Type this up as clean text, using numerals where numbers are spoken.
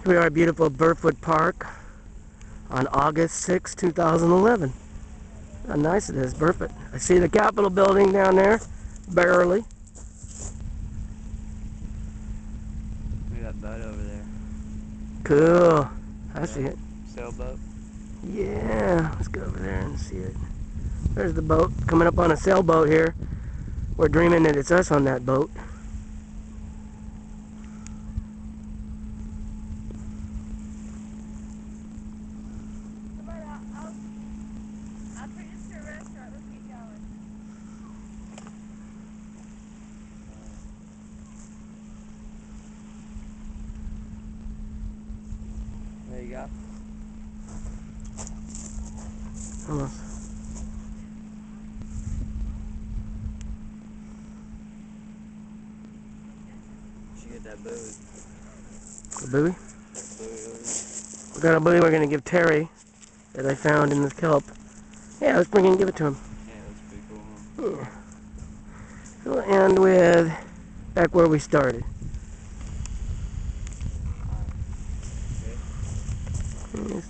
We are at beautiful Burfoot Park on August 6, 2011. How nice it is, Burfoot. I see the Capitol building down there, barely. Look at that boat over there. Cool. I see it. Sailboat. Yeah, let's go over there and see it. There's the boat coming up on a sailboat here. We're dreaming that it's us on that boat. I'll treat us to a restaurant. Let's get going. There you go. Almost. Should get that buoy. A buoy? That buoy. We got a buoy we're going to give Terry that I found in the kelp. Yeah, let's bring it and give it to him. Yeah, that's pretty cool, huh? Yeah. We'll end with back where we started. Alright. Okay. It's